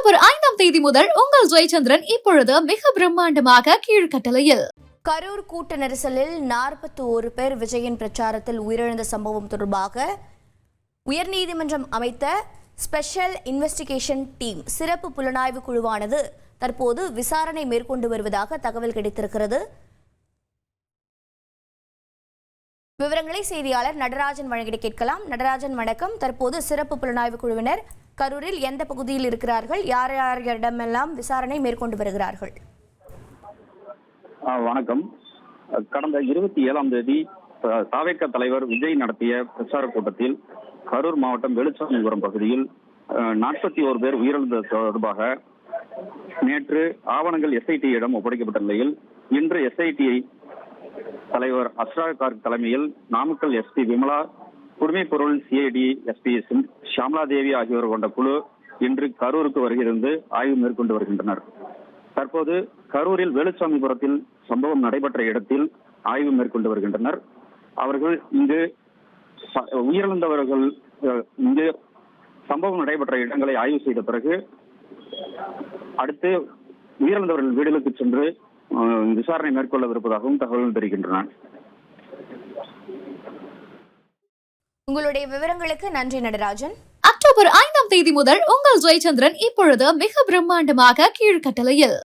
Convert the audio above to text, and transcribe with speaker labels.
Speaker 1: October 5ஆம் தேதி முதல் உங்கள் ஜெயச்சந்திரன் இப்பொழுது மிக பிரம்மாண்டமாக கீழ்கட்டளையில்.
Speaker 2: கரூர் கூட்ட நெரிசலில் 41 பேர் விஜயின் பிரச்சாரத்தில் உயிரிழந்த சம்பவம் தொடர்பாக உயர்நீதிமன்றம் அமைத்த ஸ்பெஷல் இன்வெஸ்டிகேஷன் டீம் சிறப்பு புலனாய்வு குழுவானது தற்போது விசாரணை மேற்கொண்டு வருவதாக தகவல் கிடைத்திருக்கிறது. விவரங்களை செய்தியாளர் நடராஜன் வழங்கிட கேட்கலாம். நடராஜன் வணக்கம். தற்போது சிறப்பு புலனாய்வு குழுவினர் கரூரில் எந்த பகுதியில் இருக்கிறார்கள், யார் யாரிடமெல்லாம் விசாரணை மேற்கொண்டு வருகிறார்கள்?
Speaker 3: வணக்கம். கடந்த 27ஆம் தேதி தாவேக தலைவர் விஜய் நடத்திய பிரச்சார கூட்டத்தில் கரூர் மாவட்டம் வெளிச்சாமிபுரம் பகுதியில் 41 பேர் உயிரிழந்தது தொடர்பாக நேற்று ஆவணங்கள் எஸ்ஐடியிடம் ஒப்படைக்கப்பட்ட நிலையில் இன்று எஸ்ஐடி தலைவர் அஸ்ரா கார்க் தலைமையில் நாமக்கல் எஸ்பி விமலா, குடிமைப்பொருள் சிஐடி எஸ்பி ஷாம்லா தேவி ஆகியோர் கொண்ட குழு இன்று கரூருக்கு வருகிறது ஆய்வு மேற்கொண்டு வருகின்றனர். தற்போது கரூரில் வேலுச்சாமிபுரத்தில் சம்பவம் நடைபெற்ற இடத்தில் ஆய்வு மேற்கொண்டு வருகின்றனர். அவர்கள் இங்கு உயிரிழந்தவர்கள் இங்கு சம்பவம் நடைபெற்ற இடங்களை ஆய்வு செய்த பிறகு அடுத்து உயிரிழந்தவர்கள் வீடுகளுக்கு சென்று விசாரணை மேற்கொள்ளவிருப்பதாகவும் தகவல்கள் தெரிவிக்கின்றன.
Speaker 2: உங்களுடைய விவரங்களுக்கு நன்றி நடராஜன்.
Speaker 1: அக்டோபர் 5ஆம் தேதி முதல் உங்கள் ஜெயச்சந்திரன் இப்பொழுது மிக பிரம்மாண்டமாக கீழ்கட்டளையில்.